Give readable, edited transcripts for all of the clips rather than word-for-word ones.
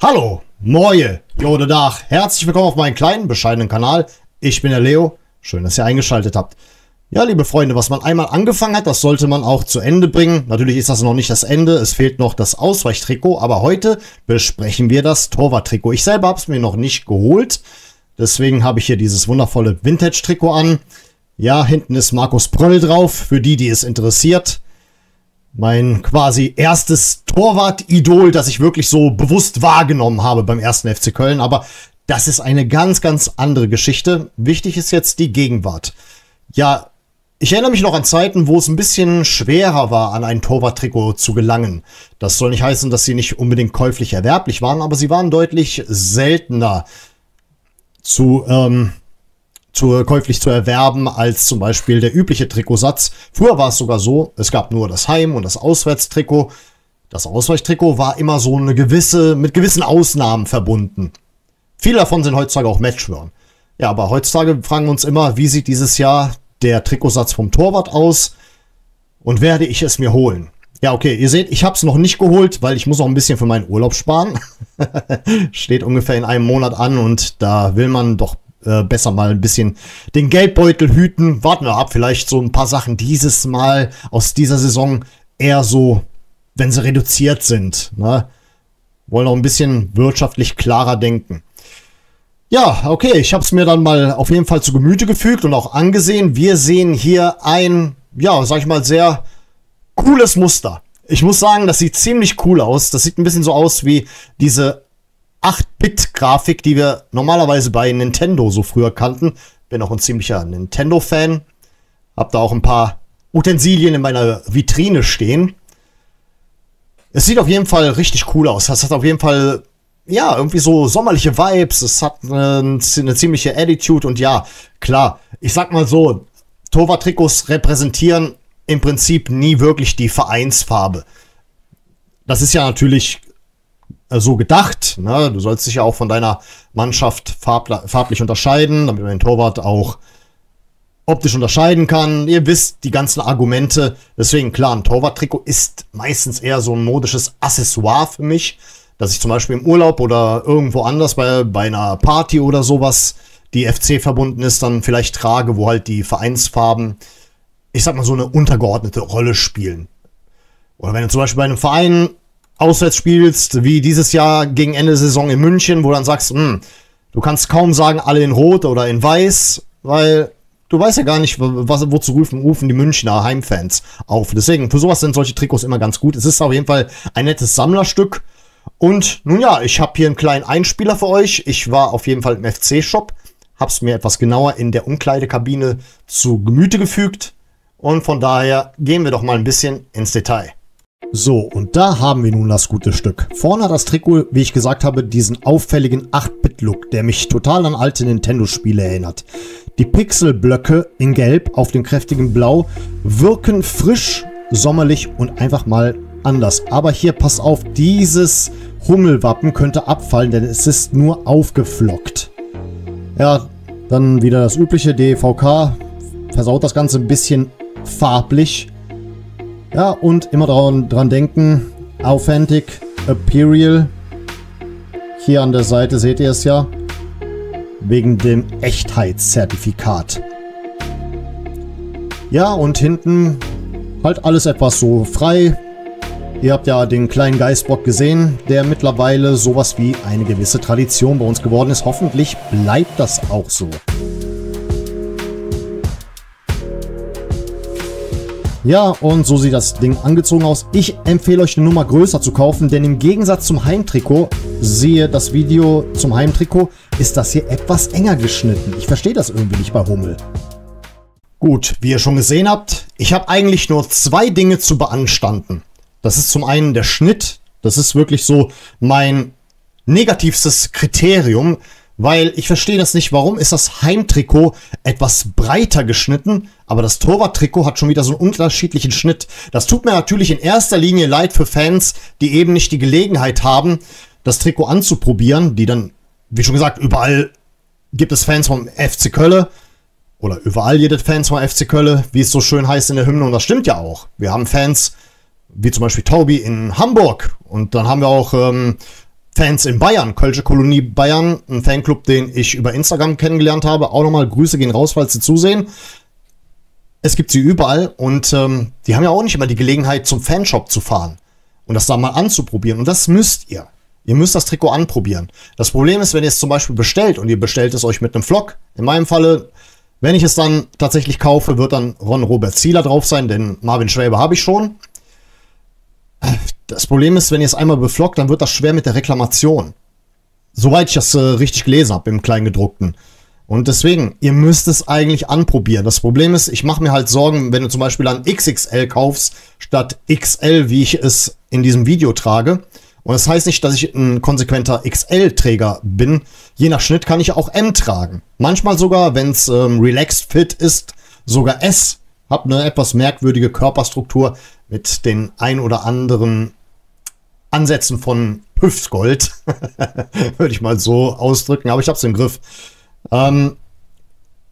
Hallo, Moje, Jode Dach, herzlich willkommen auf meinem kleinen, bescheidenen Kanal. Ich bin der Leo, schön, dass ihr eingeschaltet habt. Ja, liebe Freunde, was man einmal angefangen hat, das sollte man auch zu Ende bringen. Natürlich ist das noch nicht das Ende, es fehlt noch das Ausweichtrikot, aber heute besprechen wir das Torwart-Trikot. Ich selber habe es mir noch nicht geholt, deswegen habe ich hier dieses wundervolle Vintage-Trikot an. Ja, hinten ist Markus Pröll drauf, für die es interessiert. Mein quasi erstes Torwart-Idol, das ich wirklich so bewusst wahrgenommen habe beim ersten FC Köln. Aber das ist eine ganz, ganz andere Geschichte. Wichtig ist jetzt die Gegenwart. Ja, ich erinnere mich noch an Zeiten, wo es ein bisschen schwerer war, an ein Torwart-Trikot zu gelangen. Das soll nicht heißen, dass sie nicht unbedingt käuflich erwerblich waren, aber sie waren deutlich seltener käuflich zu erwerben als zum Beispiel der übliche Trikotsatz. Früher war es sogar so, es gab nur das Heim- und das Auswärtstrikot. Das Ausweichtrikot war immer so mit gewissen Ausnahmen verbunden. Viele davon sind heutzutage auch Matchworn. Ja, aber heutzutage fragen wir uns immer, wie sieht dieses Jahr der Trikotsatz vom Torwart aus und werde ich es mir holen? Ja, okay, ihr seht, ich habe es noch nicht geholt, weil ich muss auch ein bisschen für meinen Urlaub sparen. Steht ungefähr in einem Monat an und da will man doch besser mal ein bisschen den Geldbeutel hüten. Warten wir ab, vielleicht so ein paar Sachen dieses Mal aus dieser Saison eher so, wenn sie reduziert sind. Ne? Wollen auch ein bisschen wirtschaftlich klarer denken. Ja, okay, ich habe es mir dann mal auf jeden Fall zu Gemüte gefügt und auch angesehen. Wir sehen hier ein, ja, sag ich mal, sehr cooles Muster. Ich muss sagen, das sieht ziemlich cool aus. Das sieht ein bisschen so aus wie diese 8-Bit-Grafik, die wir normalerweise bei Nintendo so früher kannten. Bin auch ein ziemlicher Nintendo-Fan. Hab da auch ein paar Utensilien in meiner Vitrine stehen. Es sieht auf jeden Fall richtig cool aus. Das hat auf jeden Fall, ja, irgendwie so sommerliche Vibes. Es hat eine ziemliche Attitude und ja, klar. Ich sag mal so, Torwart-Trikots repräsentieren im Prinzip nie wirklich die Vereinsfarbe. Das ist ja natürlich so gedacht, ne? Du sollst dich ja auch von deiner Mannschaft farblich unterscheiden, damit man den Torwart auch optisch unterscheiden kann. Ihr wisst die ganzen Argumente. Deswegen, klar, ein Torwart-Trikot ist meistens eher so ein modisches Accessoire für mich, dass ich zum Beispiel im Urlaub oder irgendwo anders bei einer Party oder sowas, die FC verbunden ist, dann vielleicht trage, wo halt die Vereinsfarben, ich sag mal, so eine untergeordnete Rolle spielen. Oder wenn du zum Beispiel bei einem Verein auswärts spielst, wie dieses Jahr gegen Ende der Saison in München, wo du dann sagst, du kannst kaum sagen, alle in Rot oder in Weiß, weil du weißt ja gar nicht, wozu rufen die Münchner Heimfans auf. Deswegen, für sowas sind solche Trikots immer ganz gut. Es ist auf jeden Fall ein nettes Sammlerstück. Und nun ja, ich habe hier einen kleinen Einspieler für euch. Ich war auf jeden Fall im FC-Shop, habe es mir etwas genauer in der Umkleidekabine zu Gemüte gefügt. Und von daher gehen wir doch mal ein bisschen ins Detail. So, und da haben wir nun das gute Stück. Vorne hat das Trikot, wie ich gesagt habe, diesen auffälligen 8-Bit-Look, der mich total an alte Nintendo-Spiele erinnert. Die Pixelblöcke in Gelb auf dem kräftigen Blau wirken frisch, sommerlich und einfach mal anders. Aber hier, pass auf, dieses Hummelwappen könnte abfallen, denn es ist nur aufgeflockt. Ja, dann wieder das übliche DVK. Versaut das Ganze ein bisschen farblich. Ja, und immer dran denken, Authentic Imperial. Hier an der Seite seht ihr es ja. Wegen dem Echtheitszertifikat. Ja, und hinten halt alles etwas so frei. Ihr habt ja den kleinen Geißbock gesehen, der mittlerweile sowas wie eine gewisse Tradition bei uns geworden ist. Hoffentlich bleibt das auch so. Ja, und so sieht das Ding angezogen aus. Ich empfehle euch eine Nummer größer zu kaufen, denn im Gegensatz zum Heimtrikot, siehe das Video zum Heimtrikot, ist das hier etwas enger geschnitten. Ich verstehe das irgendwie nicht bei Hummel. Gut, wie ihr schon gesehen habt, ich habe eigentlich nur zwei Dinge zu beanstanden. Das ist zum einen der Schnitt. Das ist wirklich so mein negativstes Kriterium, weil ich verstehe das nicht, warum ist das Heimtrikot etwas breiter geschnitten, aber das Torwarttrikot hat schon wieder so einen unterschiedlichen Schnitt. Das tut mir natürlich in erster Linie leid für Fans, die eben nicht die Gelegenheit haben, das Trikot anzuprobieren, die dann, wie schon gesagt, überall gibt es Fans vom FC Köln oder überall jede Fans vom FC Köln, wie es so schön heißt in der Hymne, und das stimmt ja auch. Wir haben Fans wie zum Beispiel Tobi in Hamburg. Und dann haben wir auch Fans in Bayern, Kölsche Kolonie Bayern, ein Fanclub, den ich über Instagram kennengelernt habe. Auch nochmal Grüße gehen raus, falls Sie zusehen. Es gibt sie überall und die haben ja auch nicht immer die Gelegenheit, zum Fanshop zu fahren und das da mal anzuprobieren. Und das müsst ihr. Ihr müsst das Trikot anprobieren. Das Problem ist, wenn ihr es zum Beispiel bestellt und ihr bestellt es euch mit einem Flock. In meinem Falle, wenn ich es dann tatsächlich kaufe, wird dann Ron-Robert Zieler drauf sein, denn Marvin Schwäbe habe ich schon. Das Problem ist, wenn ihr es einmal beflockt, dann wird das schwer mit der Reklamation. Soweit ich das richtig gelesen habe im Kleingedruckten. Und deswegen, ihr müsst es eigentlich anprobieren. Das Problem ist, ich mache mir halt Sorgen, wenn du zum Beispiel ein XXL kaufst, statt XL, wie ich es in diesem Video trage. Und das heißt nicht, dass ich ein konsequenter XL-Träger bin. Je nach Schnitt kann ich auch M tragen. Manchmal sogar, wenn es relaxed fit ist, sogar S. Hab eine etwas merkwürdige Körperstruktur mit den ein oder anderen Ansätzen von Hüftgold. Würde ich mal so ausdrücken, aber ich hab's im Griff. Du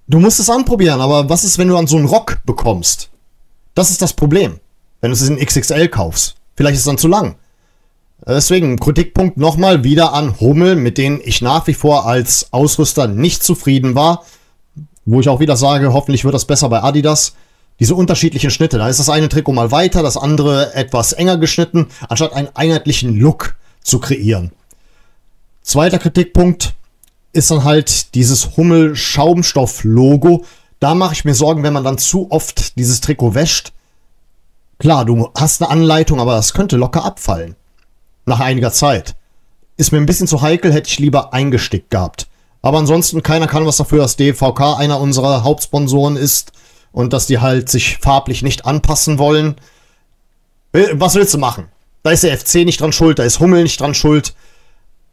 musst es anprobieren, aber was ist, wenn du dann so einen Rock bekommst? Das ist das Problem, wenn du es in XXL kaufst. Vielleicht ist es dann zu lang. Deswegen, Kritikpunkt nochmal wieder an Hummel, mit denen ich nach wie vor als Ausrüster nicht zufrieden war. Wo ich auch wieder sage, hoffentlich wird das besser bei Adidas. Diese unterschiedlichen Schnitte, da ist das eine Trikot mal weiter, das andere etwas enger geschnitten, anstatt einen einheitlichen Look zu kreieren. Zweiter Kritikpunkt ist dann halt dieses Hummel-Schaumstoff-Logo. Da mache ich mir Sorgen, wenn man dann zu oft dieses Trikot wäscht. Klar, du hast eine Anleitung, aber das könnte locker abfallen. Nach einiger Zeit. Ist mir ein bisschen zu heikel, hätte ich lieber eingestickt gehabt. Aber ansonsten, keiner kann was dafür, dass DVK einer unserer Hauptsponsoren ist und dass die halt sich farblich nicht anpassen wollen. Was willst du machen? Da ist der FC nicht dran schuld, da ist Hummel nicht dran schuld.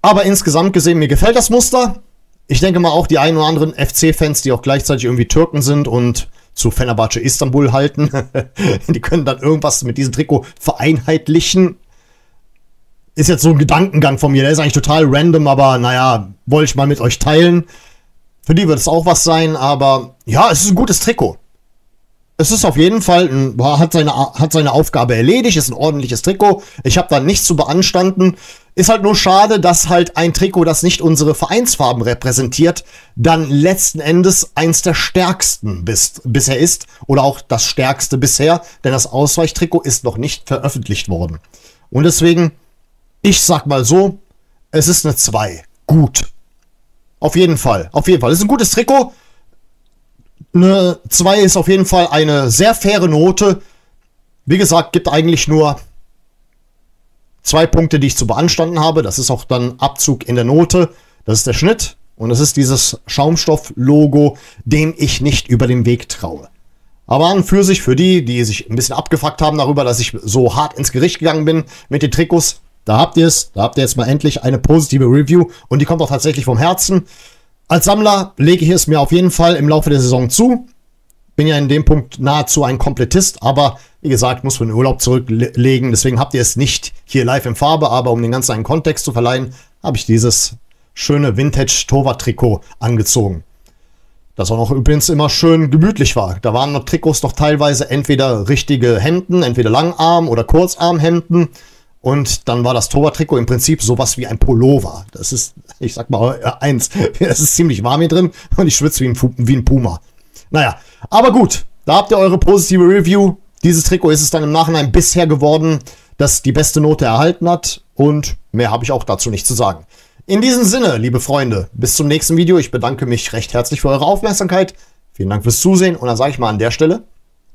Aber insgesamt gesehen, mir gefällt das Muster. Ich denke mal auch die ein oder anderen FC-Fans, die auch gleichzeitig irgendwie Türken sind und zu Fenerbahce Istanbul halten, die können dann irgendwas mit diesem Trikot vereinheitlichen. Ist jetzt so ein Gedankengang von mir, der ist eigentlich total random, aber naja, wollte ich mal mit euch teilen. Für die wird es auch was sein, aber ja, es ist ein gutes Trikot. Es ist auf jeden Fall, hat seine Aufgabe erledigt, ist ein ordentliches Trikot. Ich habe da nichts zu beanstanden. Ist halt nur schade, dass halt ein Trikot, das nicht unsere Vereinsfarben repräsentiert, dann letzten Endes eins der stärksten bisher ist. Oder auch das stärkste bisher, denn das Ausweichtrikot ist noch nicht veröffentlicht worden. Und deswegen, ich sag mal so, es ist eine 2. Gut. Auf jeden Fall. Auf jeden Fall. Es ist ein gutes Trikot. Eine 2 ist auf jeden Fall eine sehr faire Note. Wie gesagt, gibt eigentlich nur 2 Punkte, die ich zu beanstanden habe. Das ist auch dann Abzug in der Note. Das ist der Schnitt. Und das ist dieses Schaumstoff-Logo, dem ich nicht über den Weg traue. Aber an und für sich, für die sich ein bisschen abgefuckt haben darüber, dass ich so hart ins Gericht gegangen bin mit den Trikots, da habt ihr es. Da habt ihr jetzt mal endlich eine positive Review. Und die kommt auch tatsächlich vom Herzen. Als Sammler lege ich es mir auf jeden Fall im Laufe der Saison zu. Bin ja in dem Punkt nahezu ein Komplettist, aber wie gesagt, muss für den Urlaub zurücklegen. Deswegen habt ihr es nicht hier live in Farbe, aber um den ganzen einen Kontext zu verleihen, habe ich dieses schöne Vintage-Torwart-Trikot angezogen. Das auch noch übrigens immer schön gemütlich war. Da waren noch Trikots noch teilweise entweder richtige Hemden, entweder Langarm- oder Kurzarmhemden. Und dann war das Torwart-Trikot im Prinzip sowas wie ein Pullover. Das ist, ich sag mal, es ist ziemlich warm hier drin und ich schwitze wie ein Puma. Naja, aber gut, da habt ihr eure positive Review. Dieses Trikot ist es dann im Nachhinein bisher geworden, das die beste Note erhalten hat. Und mehr habe ich auch dazu nicht zu sagen. In diesem Sinne, liebe Freunde, bis zum nächsten Video. Ich bedanke mich recht herzlich für eure Aufmerksamkeit. Vielen Dank fürs Zusehen und dann sage ich mal an der Stelle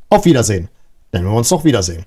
auf Wiedersehen. Denn wir uns doch wiedersehen.